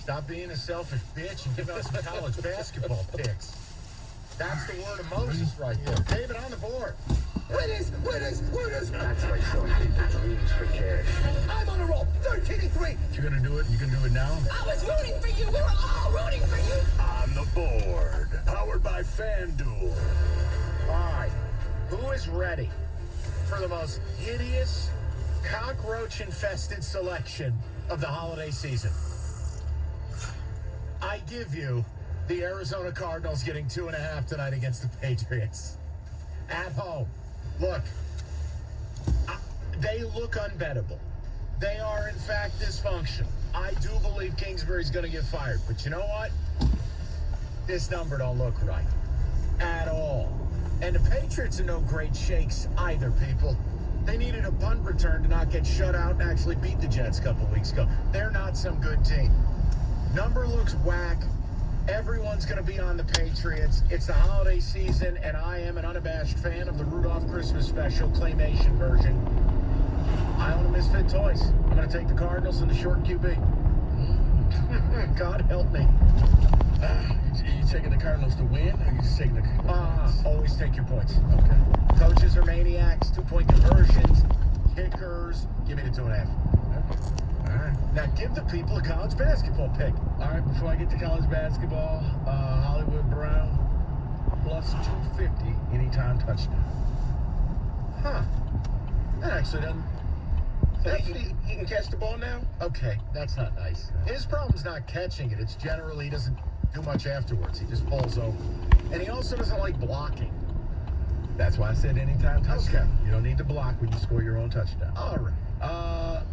Stop being a selfish bitch and give out some college basketball picks. That's the word of Moses right there. David on the board. Winners! That's why some people dreams for cash. I'm on a roll. 13-3. You're going to do it? You can do it now? I was rooting for you. We were all rooting for you. On the board. Powered by FanDuel. All right. Who is ready for the most hideous, cockroach-infested selection of the holiday season? I give you the Arizona Cardinals getting 2.5 tonight against the Patriots. At home. Look, they look unbettable. They are, in fact, dysfunctional. I do believe Kingsbury's going to get fired. But you know what? This number don't look right. At all. And the Patriots are no great shakes either, people. They needed a punt return to not get shut out and actually beat the Jets a couple weeks ago. They're not some good team. Number looks whack. Everyone's going to be on the Patriots. It's the holiday season, and I am an unabashed fan of the Rudolph Christmas Special claymation version. I own a Misfit Toys. I'm going to take the Cardinals and the short QB. God help me. You taking the Cardinals to win, or you just taking the points? Always take your points. Okay. Coaches are maniacs, 2-point conversions, kickers. Give me the 2.5. All right. Now give the people a college basketball pick. All right, before I get to college basketball, Hollywood Brown, plus 250, anytime touchdown. Huh. That actually doesn't... So he can catch the ball now? Okay, that's not nice. His problem's not catching it. It's generally he doesn't do much afterwards. He just falls over. And he also doesn't like blocking. That's why I said anytime touchdown. Okay. You don't need to block when you score your own touchdown. All right.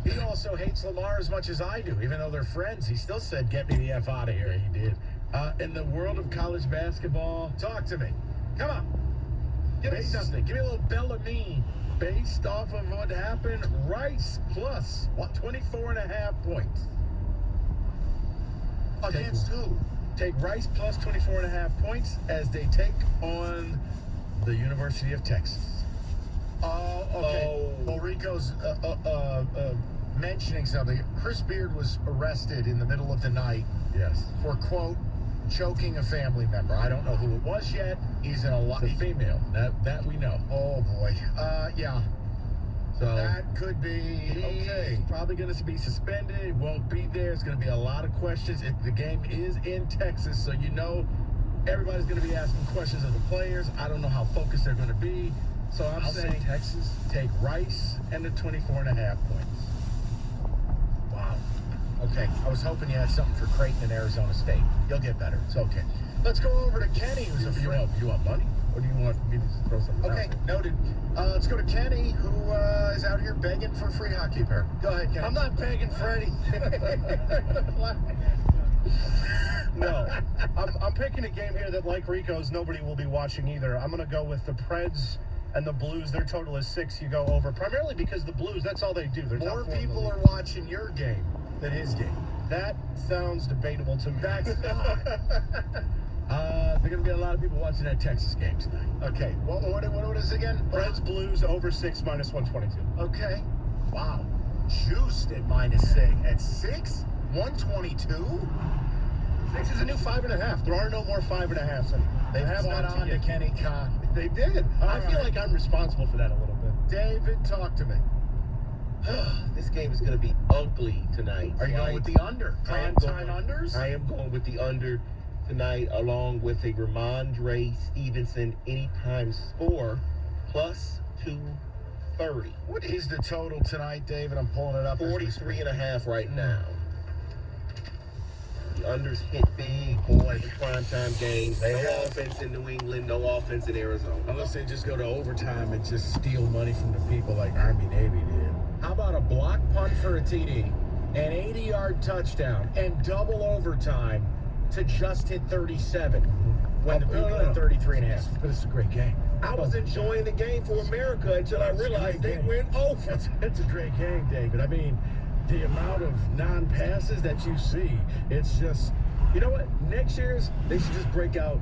He also hates Lamar as much as I do. Even though they're friends, he still said, get me the F out of here. Yeah, he did. In the world of college basketball, Talk to me. Come on. Give me something. Give me a little Bellarmine. based off of what happened, Rice plus 24.5 points. Against who? Take Rice plus 24.5 points as they take on the University of Texas. Oh, okay. Well, Rico's mentioning something. Chris Beard was arrested in the middle of the night. Yes. For, quote, choking a family member. I don't know who it was yet. He's in a lot. It's a female. That we know. Oh, boy. Yeah. So That could be okay. He's probably going to be suspended. He won't be there. It's going to be a lot of questions. The game is in Texas, so you know everybody's going to be asking questions of the players. I don't know how focused they're going to be. So I'm saying Texas. Take Rice and the 24.5 points. Wow. Okay. I was hoping you had something for Creighton and Arizona State. You'll get better. It's okay. Let's go over to Kenny, who's a friend. You want money? Or do you want me to throw something Okay, out there? noted. Let's go to Kenny, who is out here begging for a free hockey pair. Go ahead, Kenny. I'm not begging for any. No. I'm picking a game here that, like Rico's, nobody will be watching either. I'm going to go with the Preds and the Blues. Their total is 6. You go over. Primarily because the Blues, that's all they do. They're More top four in the people league. are watching your game than his game. That sounds debatable to me. That's not. There are going to be a lot of people watching that Texas game tonight. Okay, what is it again? Preds Blues over 6 minus 122. Okay. Wow. Juiced at -6. At 6? 122? 6 is a new 5.5. There are no more 5.5s. They have that on to Kenny Kahn. They did. I feel like I'm responsible for that a little bit. David, talk to me. This game is going to be ugly tonight. Are you going with the under? Prime time unders? I am going with the under tonight, along with a Ramondre Stevenson anytime score plus 230. What is the total tonight, David? I'm pulling it up. 43.5 right now. The unders hit big, boy. The primetime games. No offense in New England, no offense in Arizona. Unless they just go to overtime and just steal money from the people like Army Navy did. How about a block punt for a TD, an 80-yard touchdown, and double overtime to just hit 37 when the people at 33.5? But it's a great game. I was enjoying the game for America until I realized they went over. It's a great game, David. I mean, the amount of non-passes that you see, it's just, you know what? Next year's, they should just break out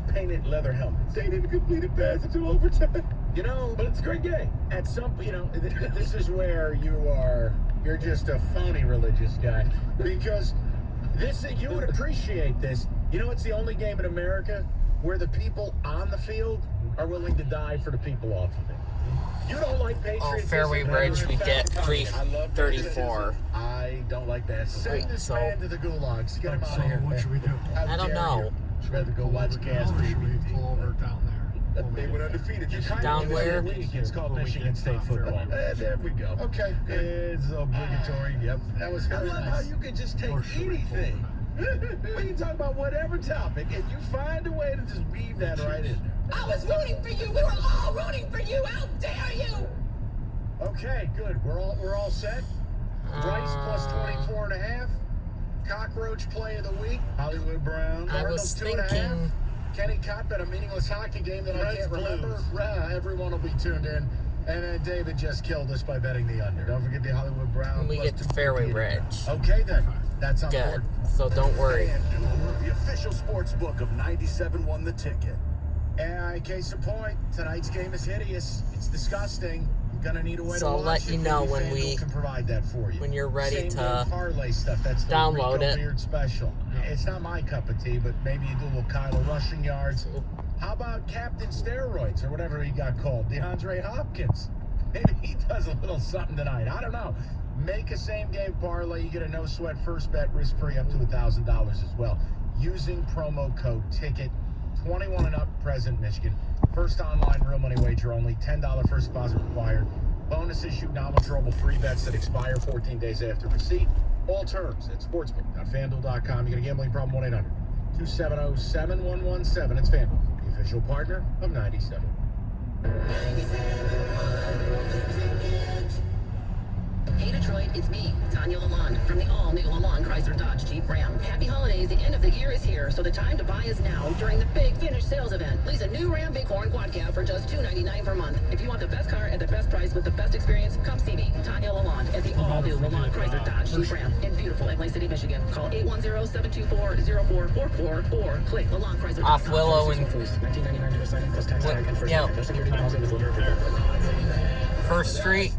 painted leather helmets. They didn't complete a pass until overtime. You know, But it's a great game. at some, this is where you're just a phony religious guy, because You would appreciate this. You know, it's the only game in America where the people on the field are willing to die for the people off of it. You don't like Patriots. Fairway Ridge, we get 334. I don't like that. Send this so- man to the gulags. Get him out So of here. what should we do? I don't know. I'd rather go watch Gas Should we pull over TV. down there? They went undefeated. You kind Down of where? league. It's called Well, we Michigan get State football. Fairway. There we go. Okay, it's obligatory. Yep, that was very I love nice. how you can just take Or should we pull anything. over We can talk about whatever topic, and you find a way to just weave that right in there. I was rooting for you. We were all rooting for you. How dare you? Okay, good. We're all set. Rice plus 24.5. Cockroach play of the week. Hollywood Brown. I Cardinals was 2.5. thinking Kenny Kopp at a meaningless hockey game that I Reds can't remember. Blues. Everyone will be tuned in. And then David just killed us by betting the under. Don't forget the Hollywood Brown. we plus get to 250 Fairway in there. Ridge. Okay, then. That's on Good. board. So don't worry. FanDuel, the official sports book of 97 won the ticket. And case in point, tonight's game is hideous. It's disgusting. You're gonna need a way So to I'll watch let it. you know Maybe when FanDuel we- can provide that for you. when you're ready Same to game parlay stuff. That's the download Rico it. Beard special. It's not my cup of tea, but maybe you do a little Kyler rushing yards. How about Captain Steroids or whatever he got called, DeAndre Hopkins? Maybe he does a little something tonight. I don't know. Make a same game parlay. You get a no sweat first bet, risk free up to $1,000 as well. Using promo code TICKET. 21 and up, present Michigan. First online real money wager only. $10 first deposit required. Bonus issue, non-withdrawable free bets that expire 14 days after receipt. All terms at sportsbook.fanduel.com. You got a gambling problem? 1-800-270-7117. It's FanDuel, the official partner of 97. Hey Detroit, it's me, Tanya Lalonde, from the all-new Lalonde Chrysler Dodge Jeep Ram. Happy holidays, the end of the year is here, so the time to buy is now during the big finish sales event. Lease a new Ram Bighorn Quad Cab for just $299 per month. If you want the best car at the best price with the best experience, come see me, Tanya Lalonde, at the all-new Lalonde Chrysler Dodge Jeep Ram in beautiful Atlantic City, Michigan. Call 810-724-0444 or click LaLondeChrysler.com. Off Willow and yeah, First Street.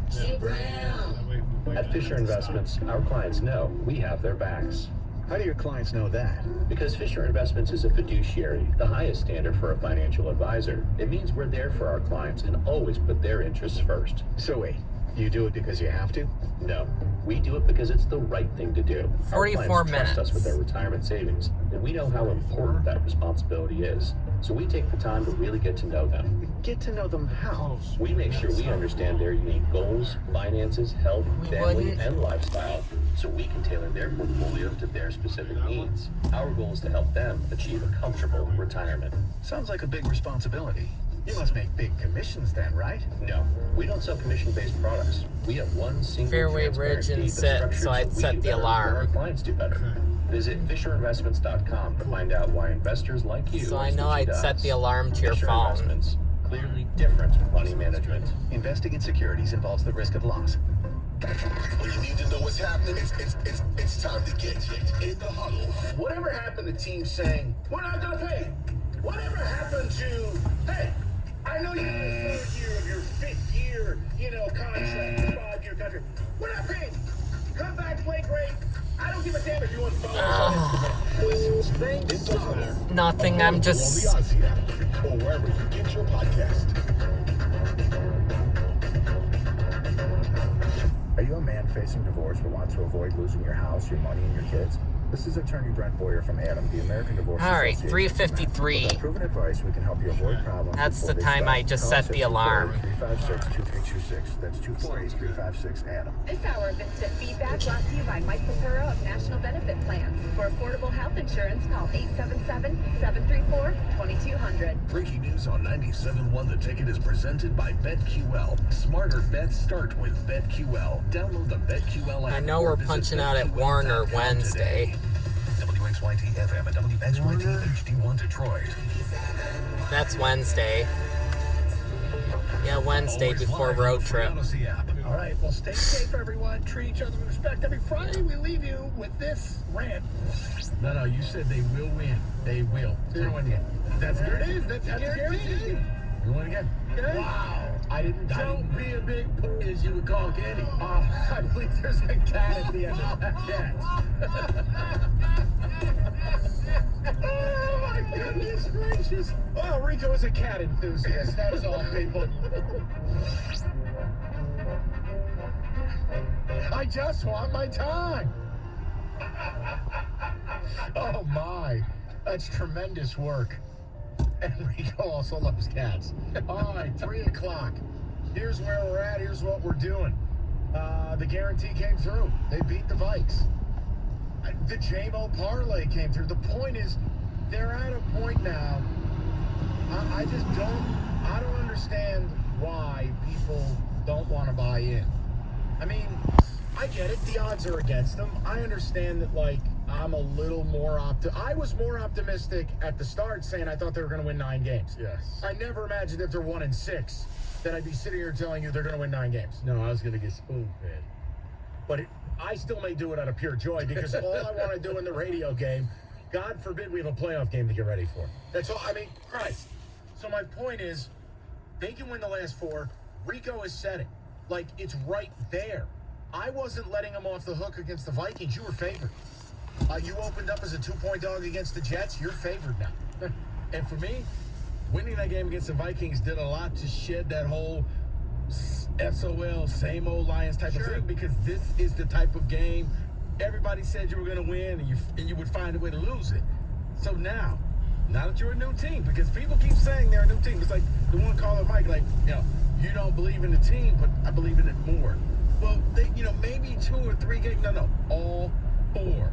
At Fisher Investments, our clients know we have their backs. How do your clients know that? Because Fisher Investments is a fiduciary, the highest standard for a financial advisor. It means we're there for our clients and always put their interests first. So wait, you do it because you have to? No, we do it because it's the right thing to do. 44 our clients minutes. trust us with their retirement savings, and we know how important that responsibility is. So we take the time to really get to know them. Get to know them how? We make sure we understand their unique goals, finances, health, We family, wouldn't. and lifestyle, so we can tailor their portfolio to their specific needs. Our goal is to help them achieve a comfortable retirement. Sounds like a big responsibility. You must make big commissions then, right? No, we don't sell commission-based products. We have one single Fairway transparent Ridge and fee that's set, structured so I'd we set do the better and alarm. Our clients do better. Visit FisherInvestments.com to find out why investors like you. So I are know I'd switching to set us. the alarm to your Fisher phone. Investments, clearly different money management. Investing in securities involves the risk of loss. When you need to know what's happening, it's time to get in the huddle. Whatever happened to teams saying, we're not going to pay? Whatever happened to, hey, I know you're in the third year of your fifth year, contract, your 5-year contract. We're not paying. Come back, play great. I don't give a damn if you want to follow. Nothing. I'm On the just. Odyssey app or wherever you get your podcast. Are you a man facing divorce but want to avoid losing your house, your money, and your kids? This is attorney Brent Boyer from Adam, the American Divorce All right, Association. 3:53. With our proven advice, we can help you avoid problems. That's before the they time start. I just Call set the alarm. 356-2326. That's 248-356-ADAM. This hour of instant feedback brought to you by Mike Pepero of National Benefit Plans. For affordable health insurance, call 877-734-2200. Breaking news on 97.1 The Ticket is presented by BetQL. Smarter bets start with BetQL. Download the BetQL app. I know or we're visit punching out at Warner BetQL.com Wednesday. today. WXYT FM and WXYT HD1 Detroit. That's Wednesday. Yeah, Wednesday Always before live on road the free trip. Odyssey app. All right, well, stay safe, everyone. Treat each other with respect. Every Friday, we leave you with this rant. No, you said they will win. They will. They're gonna win again. That's there it is. That's a guarantee. You win again. Okay? Wow. I didn't be a big pussy, as you would call Kenny. I believe there's a cat at the end of that. Rico is a cat enthusiast. That is all, people. I just want my time. Oh, my. That's tremendous work. And Rico also loves cats. All right, 3 o'clock. Here's where we're at. Here's what we're doing. The guarantee came through. They beat the Vikes. The JMO parlay came through. The point is, they're at a point now. I don't understand why people don't want to buy in. I mean, I get it. The odds are against them. I understand that, like, I'm a little more I was more optimistic at the start, saying I thought they were going to win 9 games. Yes. I never imagined if they're 1-6 that I'd be sitting here telling you they're going to win 9 games. No, I was going to get spoon-fed. But I still may do it out of pure joy because all I want to do in the radio game, God forbid we have a playoff game to get ready for. That's all. I mean, Christ. So my point is, they can win the last 4. Rico has said it. Like, it's right there. I wasn't letting them off the hook against the Vikings. You were favored. You opened up as a 2-point dog against the Jets. You're favored now. And for me, winning that game against the Vikings did a lot to shed that whole SOL, same old Lions type of thing, because this is the type of game everybody said you were going to win, and you would find a way to lose it. So now that you're a new team, because people keep saying they're a new team. It's like the one caller, Mike, like, you don't believe in the team, but I believe in it more. Well, maybe 2 or 3 games. No, all 4.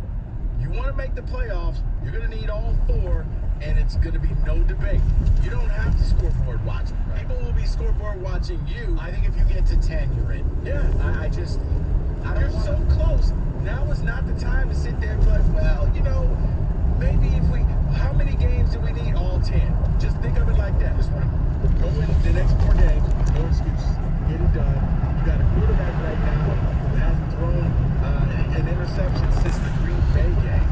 You want to make the playoffs, you're going to need all 4, and it's going to be no debate. You don't have to scoreboard watch. Right. People will be scoreboard watching you. I think if you get to 10, you're in. Yeah. You're so close. Now is not the time to sit there and be like, well, maybe how many games do we need? All 10. Just think of it like that. Just want to go in the next 4 games, no excuse. Get it done. You got a quarterback right now who hasn't thrown an interception since the Green Bay game.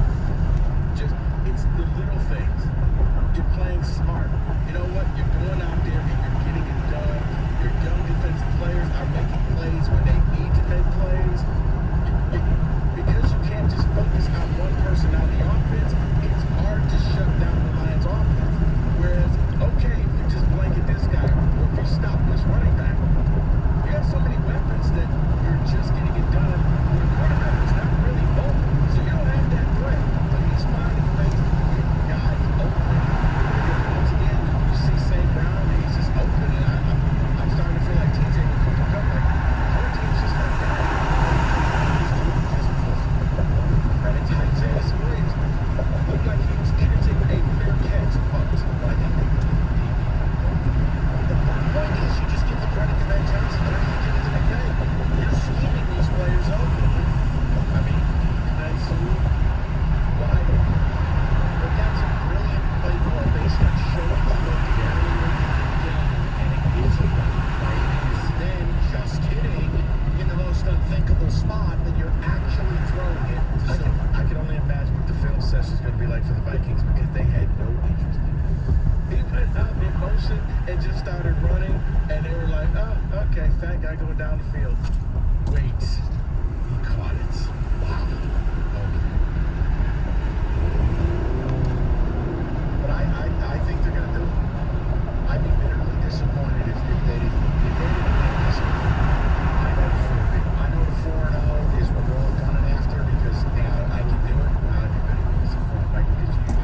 It's the little things. You're playing smart. You know what? You're going out there and you're getting it done. Your young defensive players are making plays when they need to make plays. Because you can't just focus on one person on the offense, it's hard to shut down the Lions offense. Whereas, okay, if you just blanket this guy, or if you stop this running back, you have so many weapons that you're just getting it done. The quarterback is not really open, so you don't have that threat. But he's finding ways to get guys open. Because once again, you see St. Brown, he's just open, and I'm starting to feel like TJ will cook up like 4 teams just like that. And it's like James Williams looked like he was catching a fair catch punt. The point is, you just give the credit to Ben Johnson, and you give it to McVay. You're scheming these players open. I mean, that's wide open. But that's a brilliant play call based on showing the look again, and it is a run. Right? It is then just kidding in the most unthinkable spot that you're actually throwing it. I can only imagine what the film session is going to be like for the Vikings, because they had no interest in it. He went out in motion and just started running, and they were like, oh, okay, fat guy going down the field. Wait, he caught it. Wow. Okay. But I think they're going to do it. I'd be bitterly disappointed if they didn't win this one. I know the 4-0 is what we're all gunning after, because I can do it. I'd be bitterly disappointed, Mike, because you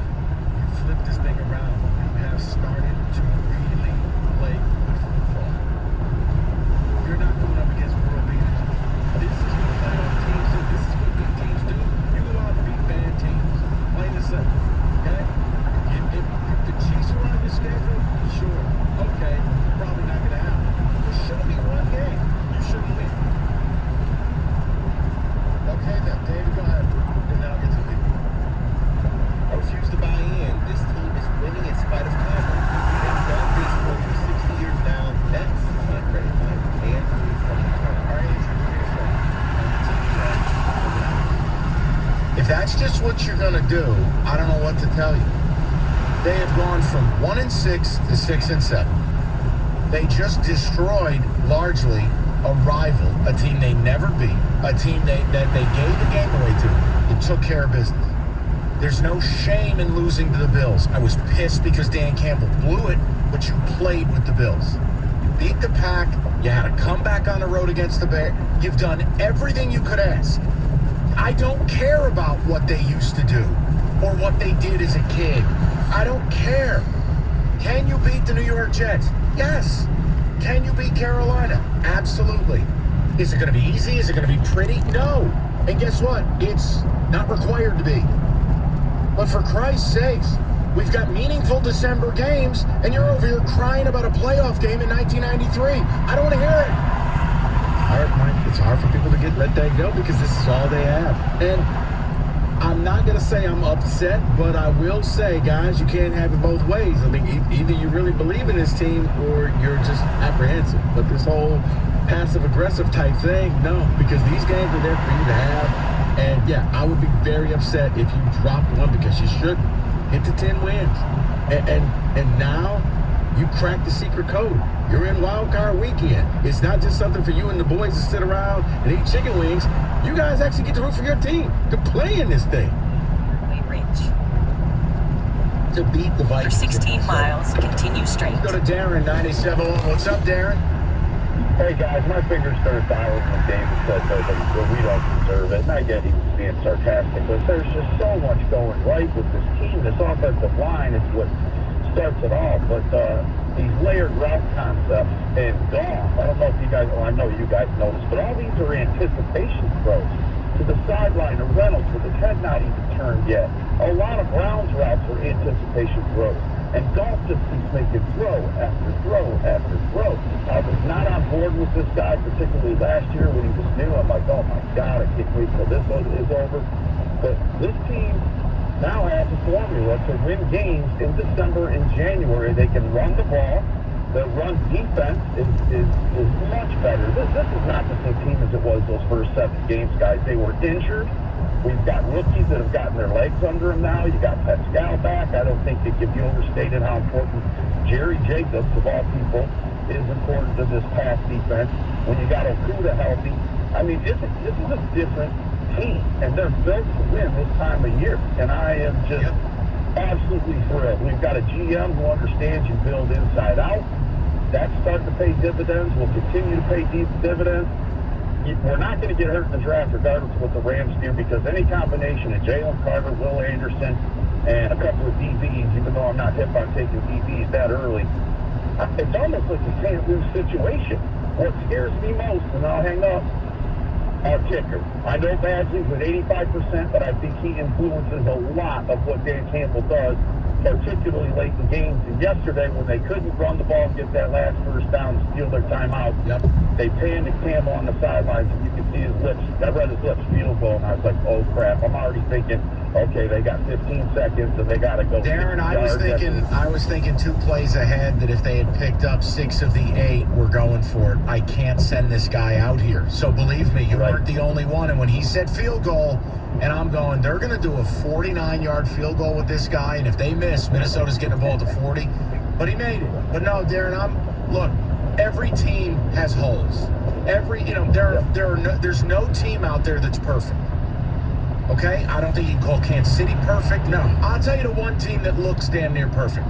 flip this thing around. You have started to really play good football. You're not going up against world beaters. This is what playoff teams do. This is what good teams do. You go out and beat bad teams. Plain and simple. Okay? If the Chiefs are on your schedule, sure. Okay, probably not going to happen. But show me one game you shouldn't win. Okay, then, David, go ahead. And then I'll get to the people. I refuse to buy in. This team is winning in spite of Cameron. They've done this for 60 years now. That's my credit line. Andrew from the top. All right, Andrew, do me a favor. If that's just what you're going to do, I don't know what to tell you. They have gone from 1-6 to 6-7. They just destroyed, largely, a rival, a team they never beat, a team that they gave the game away to. It took care of business. There's no shame in losing to the Bills. I was pissed because Dan Campbell blew it, but you played with the Bills. You beat the Pack. You had a comeback on the road against the Bears. You've done everything you could ask. I don't care about what they used to do or what they did as a kid. I don't care. Can you beat the New York Jets? Yes. Can you beat Carolina? Absolutely. Is it going to be easy? Is it going to be pretty? No. And guess what? It's not required to be. But for Christ's sakes, we've got meaningful December games, and you're over here crying about a playoff game in 1993. I don't want to hear it. It's hard for people to let that go because this is all they have. And I'm not going to say I'm upset, but I will say, guys, you can't have it both ways. I mean, either you really believe in this team or you're just apprehensive. But this whole passive-aggressive type thing, no, because these games are there for you to have. And, yeah, I would be very upset if you dropped one because you shouldn't. Hit the 10 wins. And now you cracked the secret code. You're in wild card weekend. It's not just something for you and the boys to sit around and eat chicken wings. You guys actually get to root for your team to play in this thing. To beat the Vikings. For 16 miles, continue straight. Go to Darren, 97. What's up, Darren? Hey, guys, my fingers started dialing when David said that we don't deserve it. And I get he was being sarcastic, but there's just so much going right with this team. This offensive line is what starts it all. But these layered route concepts and golf, I don't know if you guys, well, I know you guys noticed, but all these are anticipation throws to the sideline of Reynolds with his head not even turned yet. A lot of Browns routes are anticipation throws. And golf just keeps making throw after throw after throw. I was not on board with this guy, particularly last year when he was new. I'm like, oh my God, I can't wait till this is over. But this team now has a formula to win games in December and January. They can run the ball. The run defense is much better. This is not the same team as it was those first 7 games, guys. They were injured. We've got rookies that have gotten their legs under them now. You got Pascal back. I don't think that you overstated how important Jerry Jacobs, of all people, is important to this pass defense. When you got Okuda healthy, I mean, this is a different team, and they're built to win this time of year. And I am just absolutely thrilled. We've got a GM who understands you build inside out. That's starting to pay dividends. We'll continue to pay dividends. We're not going to get hurt in the draft regardless of what the Rams do, because any combination of Jalen Carter, Will Anderson, and a couple of DBs, even though I'm not hip on taking DBs that early, it's almost like a can't-lose situation. What scares me most, and I'll hang up, our kicker. I know Badgley's at 85%, but I think he influences a lot of what Dan Campbell does, particularly late in games. And yesterday, when they couldn't run the ball and get that last first down and steal their timeout, they panicked Cam on the sidelines, and you could see his lips. I read his lips field goal, and I was like, oh, crap. I'm already thinking, okay, they got 15 seconds, and they got to go. Darren, I was thinking 2 plays ahead that if they had picked up 6 of the 8, we're going for it. I can't send this guy out here. So believe me, you weren't the only one. And when he said field goal, and I'm going, they're going to do a 49-yard field goal with this guy, and if they miss, Minnesota's getting the ball to 40. But he made it. But no, Darren, look, every team has holes. There's no team out there that's perfect. Okay? I don't think you can call Kansas City perfect. No. I'll tell you the one team that looks damn near perfect.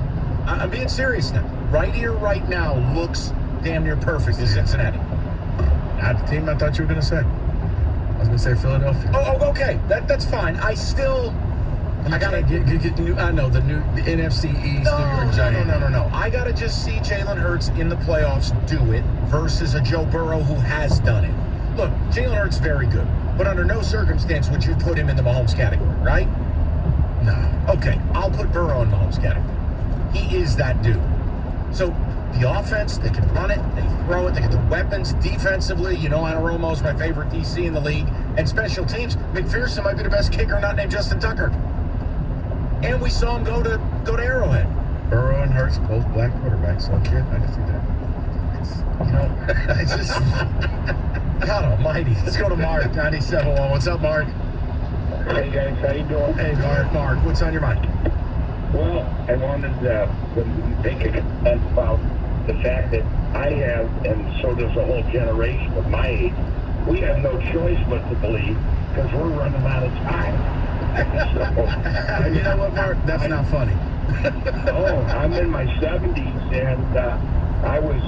I'm being serious now. Right here, right now, looks damn near perfect is Cincinnati. Not the team I thought you were going to say. I was going to say Philadelphia. Oh, okay. That's fine. I gotta get new. I know the NFC East. New York Giants. No. I gotta just see Jalen Hurts in the playoffs do it versus a Joe Burrow who has done it. Look, Jalen Hurts very good, but under no circumstance would you put him in the Mahomes category, right? No. Okay, I'll put Burrow in Mahomes category. He is that dude. So the offense, they can run it, they throw it, they get the weapons defensively. You know, Anaromo's my favorite DC in the league. And special teams, McPherson might be the best kicker not named Justin Tucker. And we saw him go to Arrowhead. Burrow and Hurts, both black quarterbacks. So I can see that. It's just God almighty. Let's go to Mark, 97.1. What's up, Mark? Hey, guys. How you doing? Hey, Mark. What's on your mind? Well, I wanted to make a comment about the fact that I have, and so does a whole generation of my age, we have no choice but to believe because we're running out of time. You know what, Mark? That's not funny. Oh, I'm in my 70s, and I was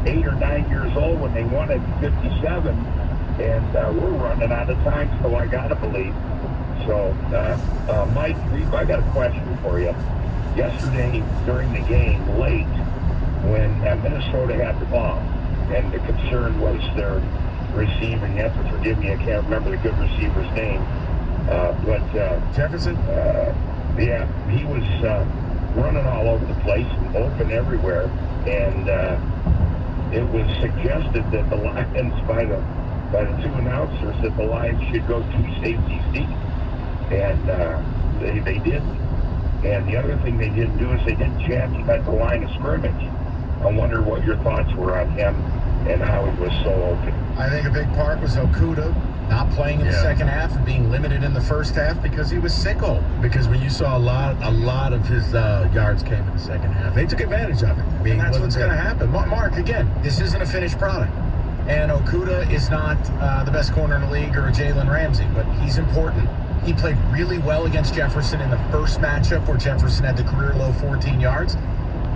8 or 9 years old when they won at 57, and we're running out of time, so I got to believe. So, Mike, I got a question for you. Yesterday, during the game, late, when Minnesota had the ball, and the concern was their receiver, and you have to forgive me, I can't remember the good receiver's name, but Jefferson? Yeah, he was running all over the place, open everywhere, and it was suggested that the Lions, by the two announcers, that the Lions should go 2 safeties deep, and they didn't. And the other thing they didn't do is they didn't chance him at the line of scrimmage. I wonder what your thoughts were on him and how he was so open. I think a big part was Okudah not playing in the second half and being limited in the first half because he was sicko. Because when you saw a lot of his yards came in the second half, they took advantage of it. I mean, that's what's going to happen. Mark, again, this isn't a finished product. And Okudah is not the best corner in the league or Jalen Ramsey, but he's important. He played really well against Jefferson in the first matchup where Jefferson had the career low 14 yards.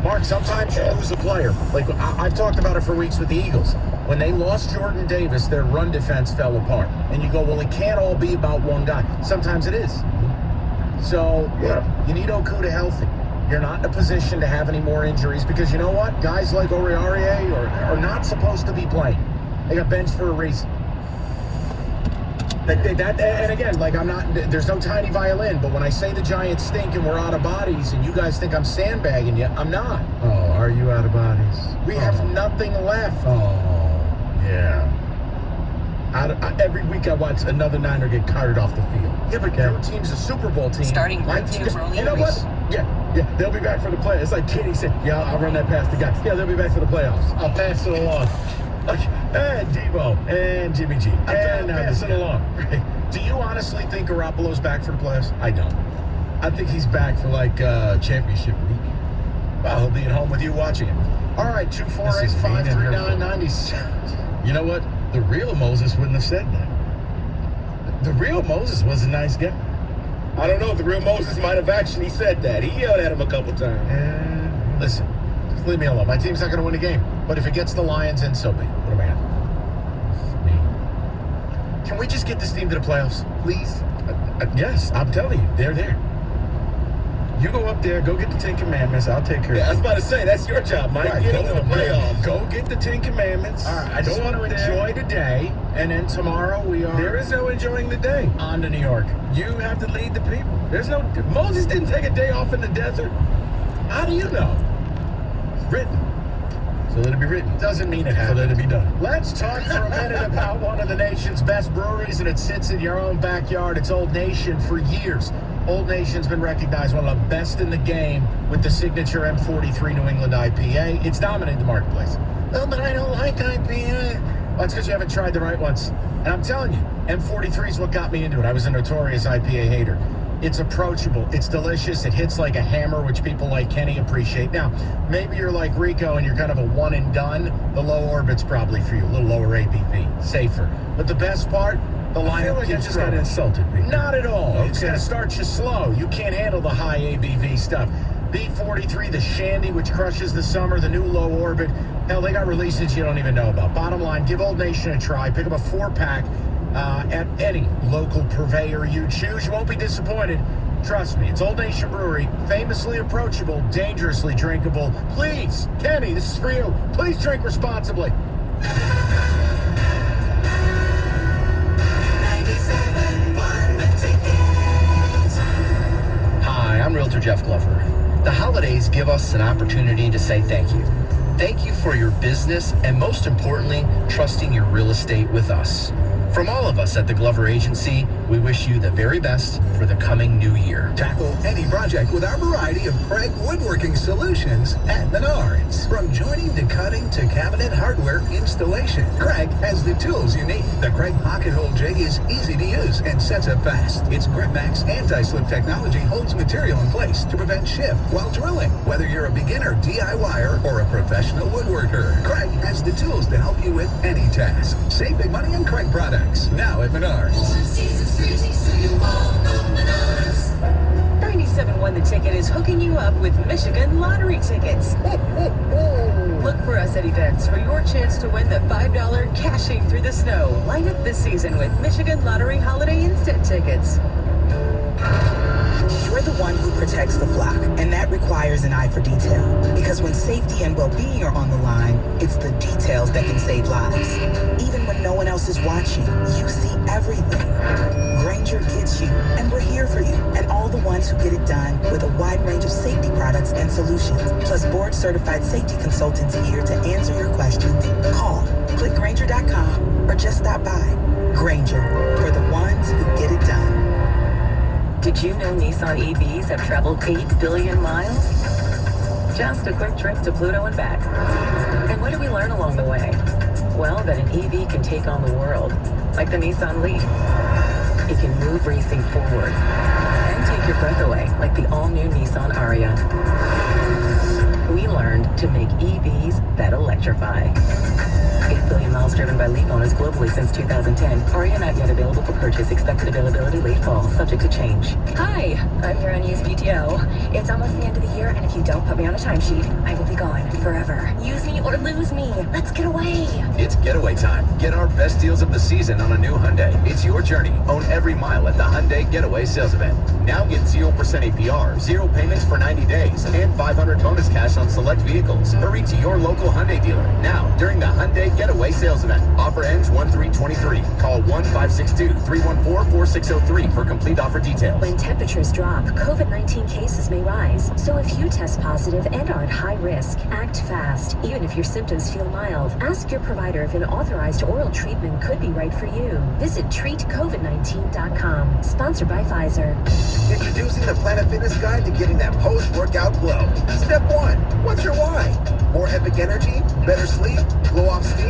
Mark, sometimes you lose a player. Like, I've talked about it for weeks with the Eagles. When they lost Jordan Davis, their run defense fell apart. And you go, well, it can't all be about one guy. Sometimes it is. So, look, you need Okudah healthy. You're not in a position to have any more injuries because you know what? Guys like Oriarie are not supposed to be playing. They got benched for a reason. And again, like there's no tiny violin, but when I say the Giants stink and we're out of bodies and you guys think I'm sandbagging you, I'm not. Oh, are you out of bodies? We have nothing left. Oh, yeah. Every week I watch another Niner get carted off the field. Yeah, but your team's a Super Bowl team. Starting My right team's, to Rolling you know what? Reese. Yeah, they'll be back for the playoffs. It's like Kenny said, yeah, I'll run that past the guys. Yeah, they'll be back for the playoffs. I'll pass it along. And Debo, and Jimmy G. And pass it along. Right. Do you honestly think Garoppolo's back for the playoffs? I don't. I think he's back for like championship week. Well, he'll be at home with you watching it. All right, 248-539-97. You know what? The real Moses wouldn't have said that. The real Moses was a nice guy. I don't know if the real Moses might have actually said that. He yelled at him a couple times. And listen, just leave me alone. My team's not going to win a game. But if it gets the Lions in, so be it. What am I going to do? Can we just get this team to the playoffs, please? Yes, I'm telling you, they're there. You go up there, go get the 10 Commandments. I'll take care of it. I was about to say, that's your job, Mike. Right, Get into the playoffs. Go get the 10 Commandments. All right, I just want to enjoy today, and then tomorrow we are... There is no enjoying the day. On to New York. You have to lead the people. There's no... Moses didn't take a day off in the desert. How do you know? It's written. So let it be written. Doesn't mean it happened. So let it be done. Let's talk for a minute about one of the nation's best breweries, and it sits in your own backyard. It's Old Nation. For years, Old Nation's been recognized one of the best in the game with the signature M43 New England IPA. It's dominated the marketplace. Oh, but I don't like IPA. Well, it's because you haven't tried the right ones. And I'm telling you, M43 is what got me into it. I was a notorious IPA hater. It's approachable. It's delicious. It hits like a hammer, which people like Kenny appreciate. Now, maybe you're like Rico and you're kind of a one and done. The low orbit's probably for you. A little lower ABV. Safer. But the best part, the lineup I feel like I keeps just growing. got insulted. People. Not at all. Okay. It's going to start you slow. You can't handle the high ABV stuff. B43, the Shandy, which crushes the summer, the new low orbit. Hell, they got releases you don't even know about. Bottom line, give Old Nation a try. Pick up a 4-pack at any local purveyor you choose. You won't be disappointed. Trust me, it's Old Nation Brewery, famously approachable, dangerously drinkable. Please, Kenny, this is for you. Please drink responsibly. Hi, I'm Realtor Jeff Glover. The holidays give us an opportunity to say thank you. Thank you for your business and, most importantly, trusting your real estate with us. From all of us at the Glover Agency, we wish you the very best for the coming new year. Tackle any project with our variety of Craig woodworking solutions at Menards. From joining to cutting to cabinet hardware installation, Craig has the tools you need. The Craig Pocket Hole Jig is easy to use and sets up fast. Its GripMax anti-slip technology holds material in place to prevent shift while drilling. Whether you're a beginner DIYer or a professional woodworker, Craig has the tools to help you with any task. Save big money on Craig products. products, now at Menards. 97.1 The Ticket is hooking you up with Michigan lottery tickets. Look for us at events for your chance to win the $5 Cashing Through the Snow. Line up this season with Michigan Lottery Holiday Instant tickets. You're the one who protects the flock, and that requires an eye for detail. Because when safety and well-being are on the line, it's the details that can save lives. Even when no one else is watching, you see everything. Granger gets you, and we're here for you. And all the ones who get it done with a wide range of safety products and solutions. Plus board-certified safety consultants here to answer your questions. Call, click Granger.com, or just stop by. Granger, for the ones who get it done. Did you know Nissan EVs have traveled 8 billion miles? Just a quick trip to Pluto and back. And what did we learn along the way? Well, that an EV can take on the world, like the Nissan Leaf. It can move racing forward and take your breath away, like the all-new Nissan Ariya. We learned to make EVs that electrify. 8 billion miles driven by Leaf owners globally since 2010. Ariya not yet available for purchase. Expected availability late fall, subject to change. Hi, I'm here on use PTO. It's almost the end of the year, and if you don't put me on a timesheet, I will be gone forever. Use me or lose me. Let's get away. It's getaway time. Get our best deals of the season on a new Hyundai. It's your journey. Own every mile at the Hyundai Getaway Sales Event. Now get 0% APR, 0 payments for 90 days, and $500 bonus cash on select vehicles. Hurry to your local Hyundai dealer now during the Hyundai Getaway Sales Event. Offer ends 1/3/23. Call 1-562-314-4603 for complete offer details. When temperatures drop, COVID-19 cases may rise. So if you test positive and are at high risk, act fast. Even if your symptoms feel mild, ask your provider if an authorized oral treatment could be right for you. Visit treatcovid19.com. Sponsored by Pfizer. Introducing the Planet Fitness Guide to getting that post-workout glow. Step 1, what's your why? More epic energy? Better sleep? Glow off steam?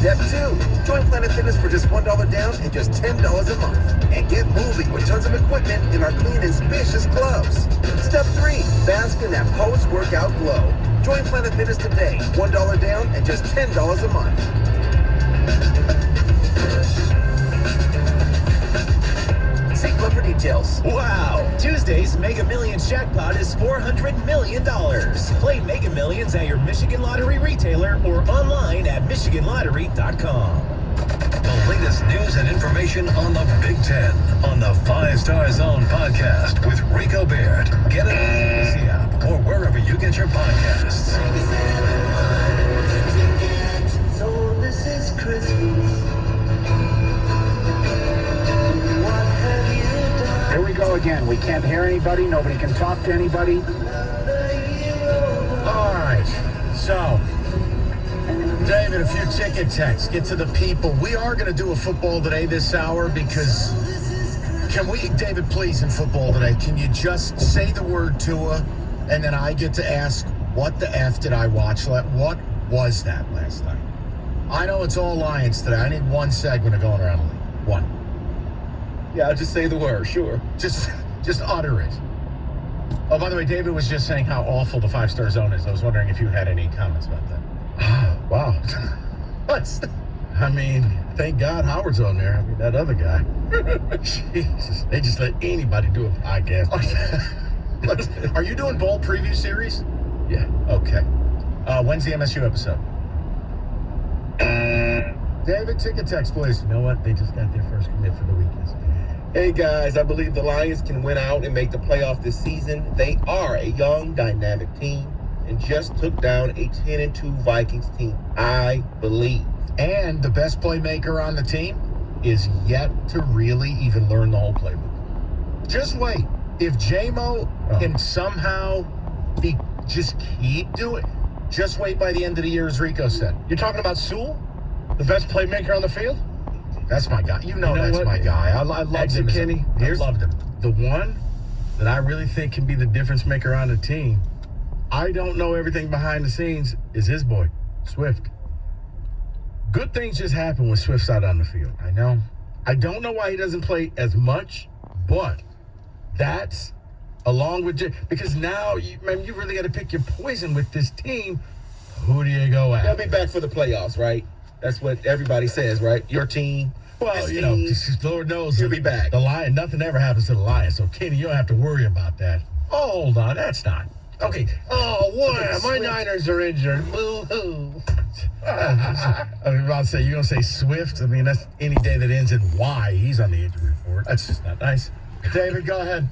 Step 2, join Planet Fitness for just $1 down and just $10 a month. And get moving with tons of equipment in our clean and spacious clubs. Step 3, bask in that post-workout glow. Join Planet Fitness today. $1 down and just $10 a month. See club for details. Wow! Tuesday's Mega Millions jackpot is $400 million. Play Mega Millions at your Michigan Lottery retailer or online at MichiganLottery.com. The latest news and information on the Big Ten on the 5 Star Zone podcast with Rico Beard. Get it on the Easy app or wherever you get your podcasts. So this is Christmas. Here we go again. We can't hear anybody. Nobody can talk to anybody. All right. So, David, a few ticket texts. Get to the people. We are going to do a football today this hour because can we, David, please, in football today, can you just say the word Tua and then I get to ask, what the F did I watch? What was that last night? I know it's all Lions today. I need one segment of going around the league. One. Yeah, I'll just say the word, sure. Just utter it. Oh, by the way, David was just saying how awful the 5 Star Zone is. I was wondering if you had any comments about that. Wow. I mean, thank God Howard's on there. I mean, that other guy. Jesus, they just let anybody do a podcast. Are you doing bowl preview series? Yeah. Okay. When's the MSU episode? David, ticket text, please. You know what? They just got their first commit for the weekend. Hey guys, I believe the Lions can win out and make the playoff this season. They are a young, dynamic team and just took down a 10-2 Vikings team. I believe. And the best playmaker on the team is yet to really even learn the whole playbook. Just wait. If J-Mo can somehow just keep doing, just wait by the end of the year, as Rico said. You're talking about Sewell? The best playmaker on the field? That's my guy. You know that's what? My guy. I loved him. Kenny, I loved him. The one that I really think can be the difference maker on the team, I don't know everything behind the scenes, is his boy, Swift. Good things just happen when Swift's out on the field. I know. I don't know why he doesn't play as much, but that's along with because now you really got to pick your poison with this team. Who do you go at? They'll be back for the playoffs, right? That's what everybody says, right? Your team. Well, This team, Lord knows he'll be back. The Lion, nothing ever happens to the Lions. So, Kenny, you don't have to worry about that. Oh, hold on. That's not. Okay. Oh, what? Okay, My Swift. Niners are injured. Boo-hoo. I was about to say, you're going to say Swift? I mean, that's any day that ends in Y. He's on the injury report. That's just not nice. David, go ahead.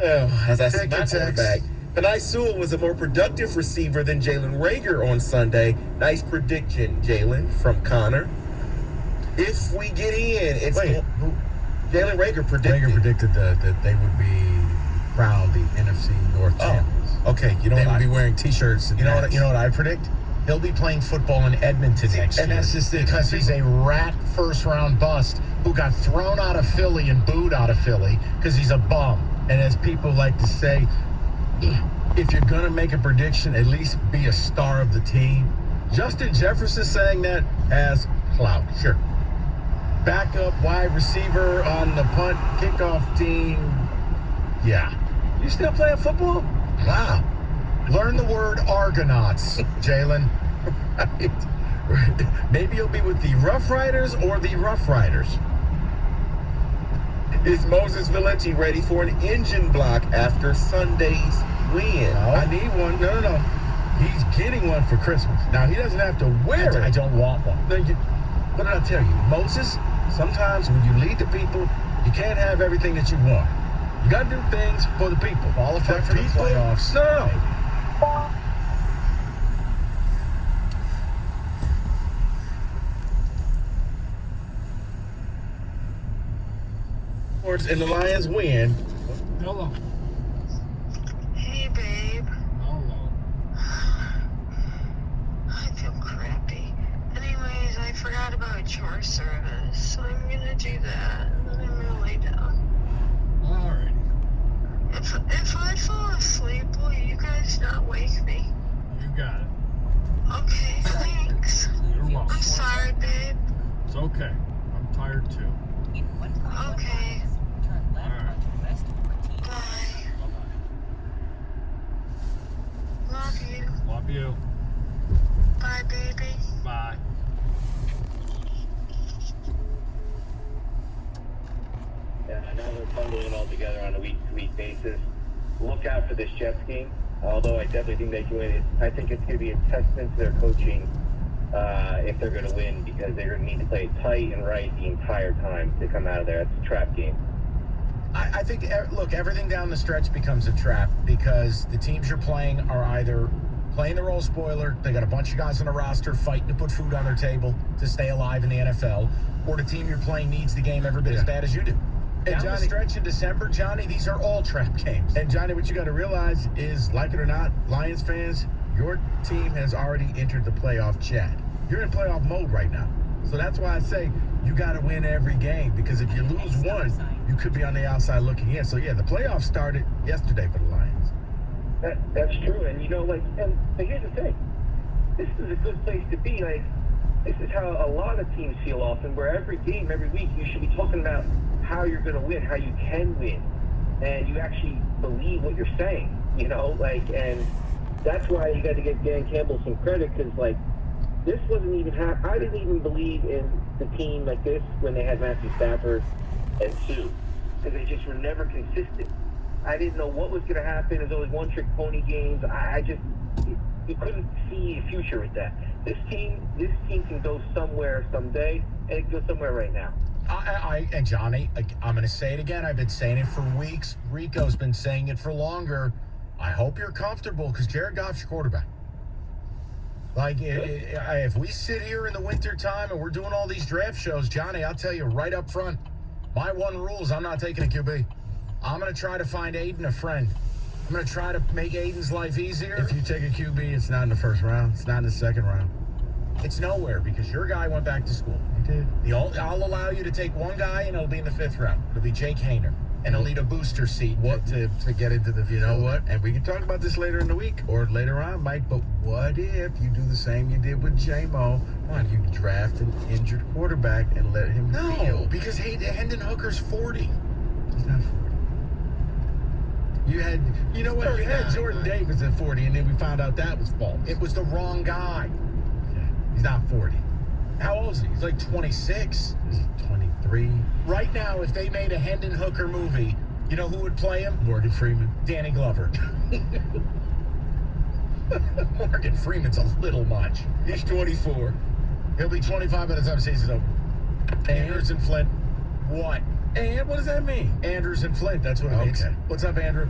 Oh, as I see Take my your text. quarterback, Benai Sewell was a more productive receiver than Jalen Reagor on Sunday. Nice prediction, Jalen, from Connor. If we get in, it's Jalen Reagor predicted. Reagor predicted that they would be crowned the NFC North champions. Okay, you know They what? would be wearing T-shirts. You know what I predict? He'll be playing football in Edmonton next year. And that's just it. Because he's a rat first-round bust who got thrown out of Philly and booed out of Philly because he's a bum. And as people like to say, if you're going to make a prediction, at least be a star of the team. Justin Jefferson saying that as clout. Sure. Backup wide receiver on the punt kickoff team. Yeah. You still playing football? Wow. Learn the word Argonauts, Jalen. Right. Maybe you'll be with the Rough Riders or the Rough Riders. Is Moses Valenti ready for an engine block after Sunday's win? No. I need one. No. He's getting one for Christmas. Now, he doesn't have to wear it. I don't want one. No, what did I tell you? Moses, sometimes when you lead the people, you can't have everything that you want. You got to do things for the people. Qualify for the playoffs. No. And the Lions win. Hello. Hey, babe. Hello. I feel crappy. Anyways, I forgot about chore service, so I'm gonna do that, and then I'm gonna lay down. Alrighty. If I fall asleep, will you guys not wake me? You got it. Okay, thanks. You're welcome. I'm sorry, babe. It's okay. I'm tired too. Okay. Alright. Bye. Love you. Love you. Bye, baby. Bye. Yeah, now they're bundling it all together on a week-to-week basis. Look out for this Jets game. Although I definitely think they can win, I think it's going to be a testament to their coaching if they're going to win, because they're going to need to play tight and right the entire time to come out of there. It's a trap game. I think, look, everything down the stretch becomes a trap because the teams you're playing are either playing the role spoiler, they got a bunch of guys on the roster fighting to put food on their table to stay alive in the NFL, or the team you're playing needs the game every bit as bad as you do. And down the stretch in December, Johnny, these are all trap games. And Johnny, what you got to realize is, like it or not, Lions fans, your team has already entered the playoff chat. You're in playoff mode right now. So that's why I say you got to win every game, because if you lose one, you could be on the outside looking in. So, yeah, the playoffs started yesterday for the Lions. That's true. And, but here's the thing. This is a good place to be. This is how a lot of teams feel often, where every game, every week, you should be talking about how you're going to win, how you can win, and you actually believe what you're saying, and that's why you got to give Dan Campbell some credit, because, this wasn't even I didn't even believe in the team like this when they had Matthew Stafford and Sue, because they just were never consistent. I didn't know what was going to happen. There's always one-trick pony games. You couldn't see a future with that. This team can go somewhere someday, and it can go somewhere right now. And Johnny, I'm going to say it again. I've been saying it for weeks. Rico's been saying it for longer. I hope you're comfortable, because Jared Goff's your quarterback. If we sit here in the winter time and we're doing all these draft shows, Johnny, I'll tell you right up front, my one rule is I'm not taking a QB. I'm going to try to find Aiden a friend. I'm going to try to make Aiden's life easier. If you take a QB, it's not in the first round. It's not in the second round. It's nowhere, because your guy went back to school. He did. I'll allow you to take one guy, and it'll be in the 5th round. It'll be Jake Hayner. And he'll need a booster seat to get into the field. You know what? And we can talk about this later in the week or later on, Mike. But what if you do the same you did with J-Mo? Why don't you draft an injured quarterback and let him heal? Because Hendon Hooker's 40. He's not 40. You had Jordan Davis at 40, and then we found out that was false. It was the wrong guy. Yeah, he's not 40. How old is he? He's like 26. He's 23. Right now, if they made a Hendon Hooker movie, you know who would play him? Morgan Freeman. Danny Glover. Morgan Freeman's a little much. He's 24. He'll be 25 by the time the season's over. Andrews and Flint. What? And what does that mean? Andrews and Flint. That's what it means. Okay. What's up, Andrew?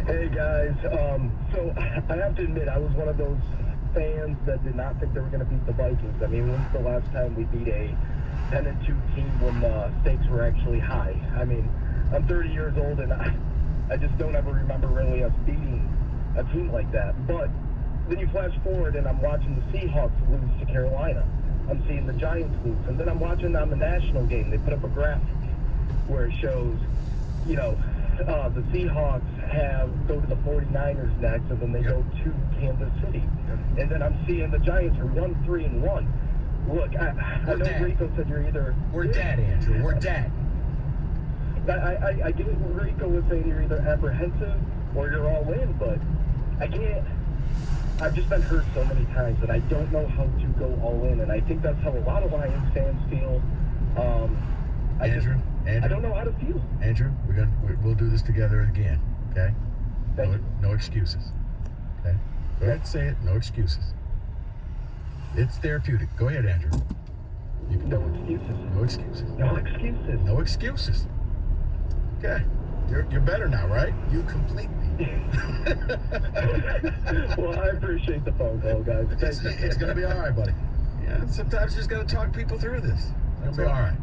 Hey guys, so I have to admit I was one of those fans that did not think they were going to beat the Vikings. I mean, when's the last time we beat a 10-2 team when the stakes were actually high? I mean, I'm 30 years old and I just don't ever remember really us beating a team like that. But then you flash forward and I'm watching the Seahawks lose to Carolina. I'm seeing the Giants lose, and then I'm watching on the national game. They put up a graphic where it shows, you know, the Seahawks go to the 49ers next, and then they go to Kansas City. And then I'm seeing the Giants are 1-3-1. Look, I know Rico said you're either... We're dead, Andrew. We're dead. I get what Rico was saying. You're either apprehensive or you're all in, but I can't... I've just been hurt so many times that I don't know how to go all in, and I think that's how a lot of Lions fans feel. Andrew, I don't know how to feel. Andrew, we'll do this together again, okay? No excuses, okay? Go ahead and say it. No excuses. It's therapeutic. Go ahead, Andrew. No excuses. No excuses. No excuses. No excuses. Okay. You're better now, right? You complete me. Well, I appreciate the phone call, guys. It's going to be all right, buddy. Yeah, sometimes you just got to talk people through this. It'll be all right.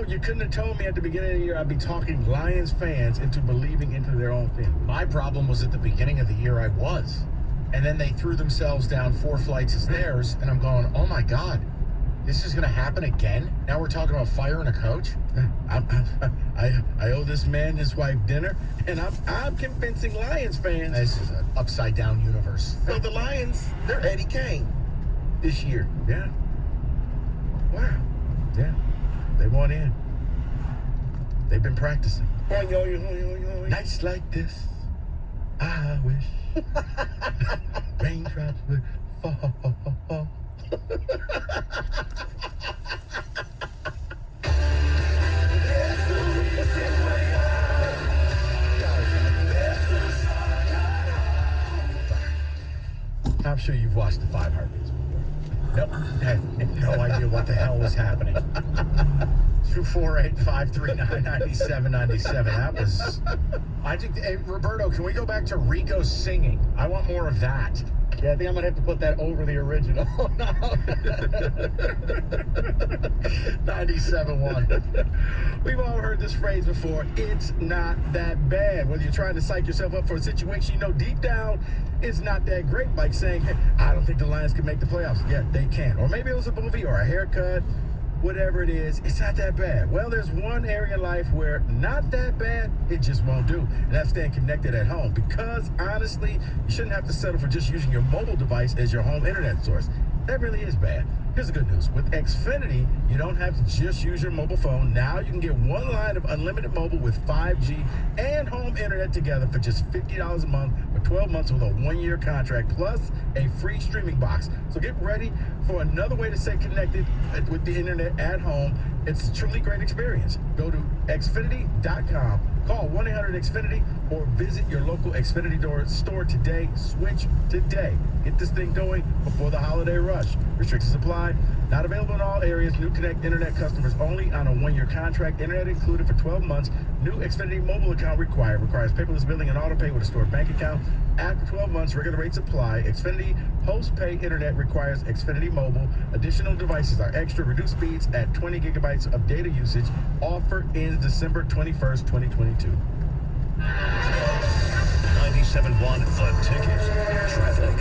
You couldn't have told me at the beginning of the year I'd be talking Lions fans into believing into their own thing. My problem was at the beginning of the year I was. And then they threw themselves down 4 flights of stairs, and I'm going, oh my God, this is going to happen again? Now we're talking about firing a coach? I owe this man his wife dinner, and I'm convincing Lions fans. This is an upside-down universe. So the Lions, they're Eddie Kane this year. Yeah. Wow. Yeah. They want in. They've been practicing. Nights like this, I wish raindrops would fall. I'm sure you've watched the 5 Heartbeats before. Nope. I had no idea what the hell was happening. 248-539-9797. That was... I think... Hey, Roberto, can we go back to Rico singing? I want more of that. Yeah, I think I'm going to have to put that over the original. 97.1. We've all heard this phrase before. It's not that bad. Whether you're trying to psych yourself up for a situation you know deep down it's not that great, like saying, hey, I don't think the Lions can make the playoffs. Yeah, they can. Or maybe it was a movie or a haircut. Whatever it is, it's not that bad. Well, there's one area in life where not that bad, it just won't do. And that's staying connected at home. Because, honestly, you shouldn't have to settle for just using your mobile device as your home internet source. That really is bad. Here's the good news. With Xfinity, you don't have to just use your mobile phone. Now you can get one line of unlimited mobile with 5G and home internet together for just $50 a month for 12 months with a 1-year contract plus a free streaming box. So get ready for another way to stay connected with the internet at home. It's a truly great experience. Go to Xfinity.com, call 1-800-XFINITY, or visit your local Xfinity store today. Switch today. Get this thing going before the holiday rush. Restrictions apply. Not available in all areas. New Connect Internet customers only on a 1-year contract. Internet included for 12 months. New Xfinity mobile account required. Requires paperless billing and auto pay with a stored bank account. After 12 months, regular rates apply. Xfinity post-pay internet requires Xfinity mobile. Additional devices are extra. Reduced speeds at 20 gigabytes of data usage. Offer ends December 21st, 2022. 97.1 The Ticket. Traffic.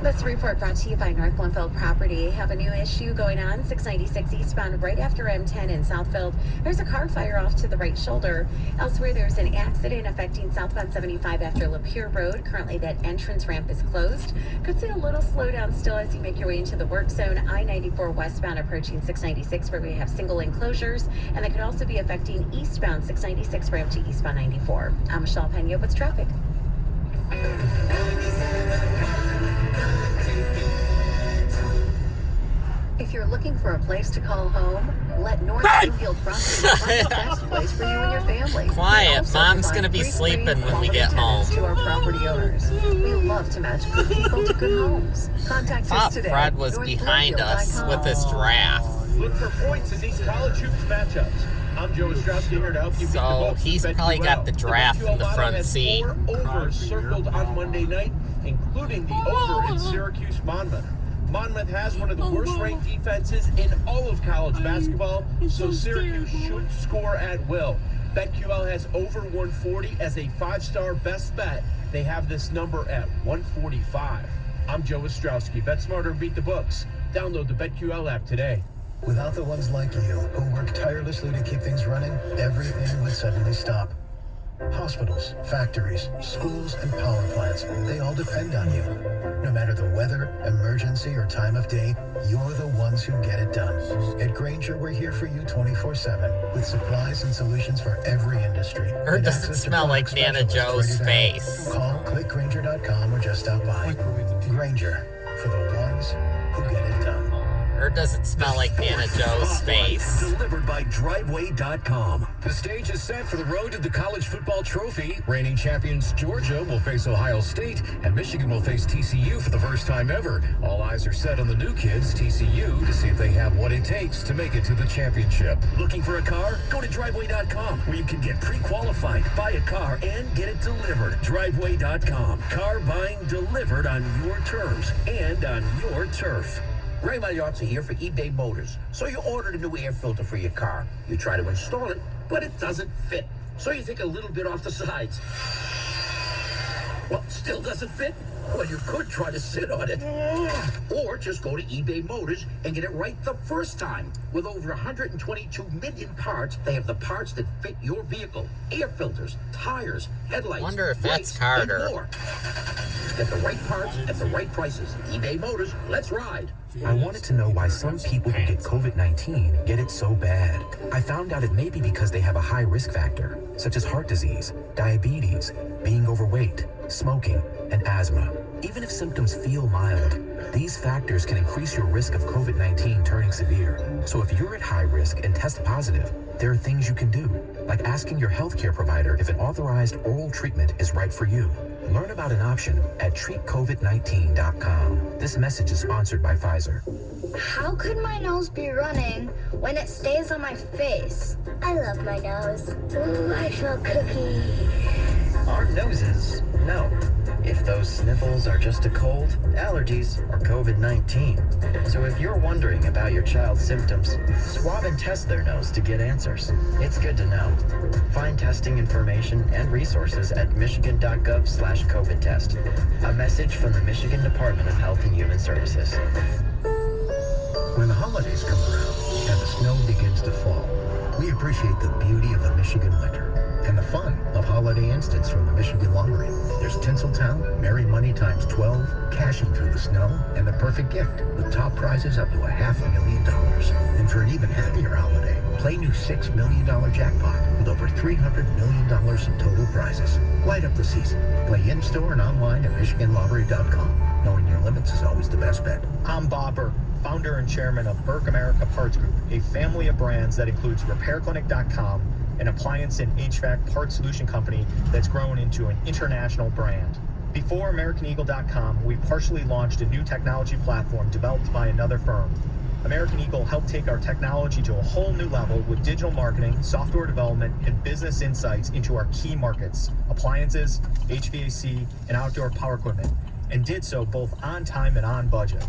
This report brought to you by North Bloomfield Property. Have a new issue going on 696 eastbound right after M10 in Southfield. There's a car fire off to the right shoulder. Elsewhere, there's an accident affecting southbound 75 after Lapeer Road. Currently, that entrance ramp is closed. Could see a little slowdown still as you make your way into the work zone. I-94 westbound approaching 696 where we have single enclosures. And that could also be affecting eastbound 696 ramp to eastbound 94. I'm Michelle Pena with traffic. If you're looking for a place to call home, let North Bloomfield Property find the best place for you and your family. Quiet. Mom's going to be sleeping when we get home. To our property owners. We love to match good people to good homes. Contact us today. Fred was behind us with his giraffe. Look for points in these college hoops matchups. I'm Joe Ostrowski here to help you beat the So books. he's probably got the giraffe in the front seat. 4 overs circled on Monday night, including the over in Syracuse-Monmouth. Monmouth has one of the worst-ranked defenses in all of college basketball, so Syracuse should score at will. BetQL has over 140 as a 5-star best bet. They have this number at 145. I'm Joe Ostrowski. Bet smarter and beat the books. Download the BetQL app today. Without the ones like you who work tirelessly to keep things running, everything would suddenly stop. Hospitals, factories, schools, and power plants, they all depend on you. No matter the weather, emergency, or time of day, you're the ones who get it done. At Grainger, we're here for you 24/7 with supplies and solutions for every industry. Or does it smell like Nana Joe's face? Call clickgrainger.com or just stop by. Grainger, for the ones who get it done. Or does it smell like Nana Joe's face? Delivered by Driveway.com. The stage is set for the road to the college football trophy. Reigning champions Georgia will face Ohio State, and Michigan will face TCU for the first time ever. All eyes are set on the new kids, TCU, to see if they have what it takes to make it to the championship. Looking for a car? Go to Driveway.com, where you can get pre-qualified, buy a car, and get it delivered. Driveway.com. Car buying delivered on your terms and on your turf. Ray Magliozzi here for eBay Motors. So you ordered a new air filter for your car. You try to install it, but it doesn't fit. So you take a little bit off the sides. Well, still doesn't fit? Well, you could try to sit on it. Or just go to eBay Motors and get it right the first time. With over 122 million parts, they have the parts that fit your vehicle. Air filters, tires, headlights, Wonder if that's lights, Carter. and more. Get the right parts at the right prices. eBay Motors, let's ride. I wanted to know why some people who get COVID-19 get it so bad. I found out it may be because they have a high risk factor, such as heart disease, diabetes, being overweight, smoking, and asthma. Even if symptoms feel mild, these factors can increase your risk of COVID-19 turning severe. So if you're at high risk and test positive, there are things you can do, like asking your healthcare provider if an authorized oral treatment is right for you. Learn about an option at treatcovid19.com. This message is sponsored by Pfizer. How could my nose be running when it stays on my face? I love my nose. Ooh, I smell cookies. Our noses know if those sniffles are just a cold, allergies, or COVID-19. So if you're wondering about your child's symptoms, swab and test their nose to get answers. It's good to know. Find testing information and resources at michigan.gov/COVID test. A message from the Michigan Department of Health and Human Services. When the holidays come around and the snow begins to fall, we appreciate the beauty of the Michigan winter and the fun of holiday instants from the Michigan Lottery. There's Tinseltown, Merry Money times 12, cashing through the snow, and the perfect gift with top prizes up to $500,000. And for an even happier holiday, play new $6 million jackpot with over $300 million in total prizes. Light up the season. Play in-store and online at MichiganLottery.com. Knowing your limits is always the best bet. I'm Bob Burke, founder and chairman of Burke America Parts Group, a family of brands that includes RepairClinic.com, an appliance and HVAC part solution company that's grown into an international brand. Before AmericanEagle.com, we partially launched a new technology platform developed by another firm. American Eagle helped take our technology to a whole new level with digital marketing, software development, and business insights into our key markets, appliances, HVAC, and outdoor power equipment, and did so both on time and on budget.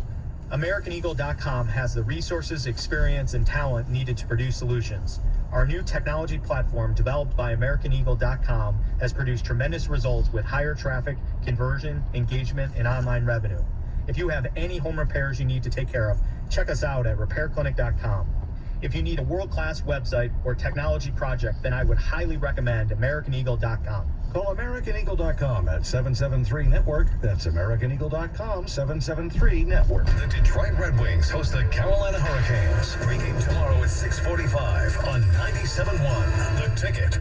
AmericanEagle.com has the resources, experience, and talent needed to produce solutions. Our new technology platform, developed by AmericanEagle.com, has produced tremendous results with higher traffic, conversion, engagement, and online revenue. If you have any home repairs you need to take care of, check us out at RepairClinic.com. If you need a world-class website or technology project, then I would highly recommend AmericanEagle.com. Call AmericanEagle.com at 773-NETWORK. That's AmericanEagle.com, 773-NETWORK. The Detroit Red Wings host the Carolina Hurricanes. Pregame tomorrow at 6:45 on 97.1 The Ticket.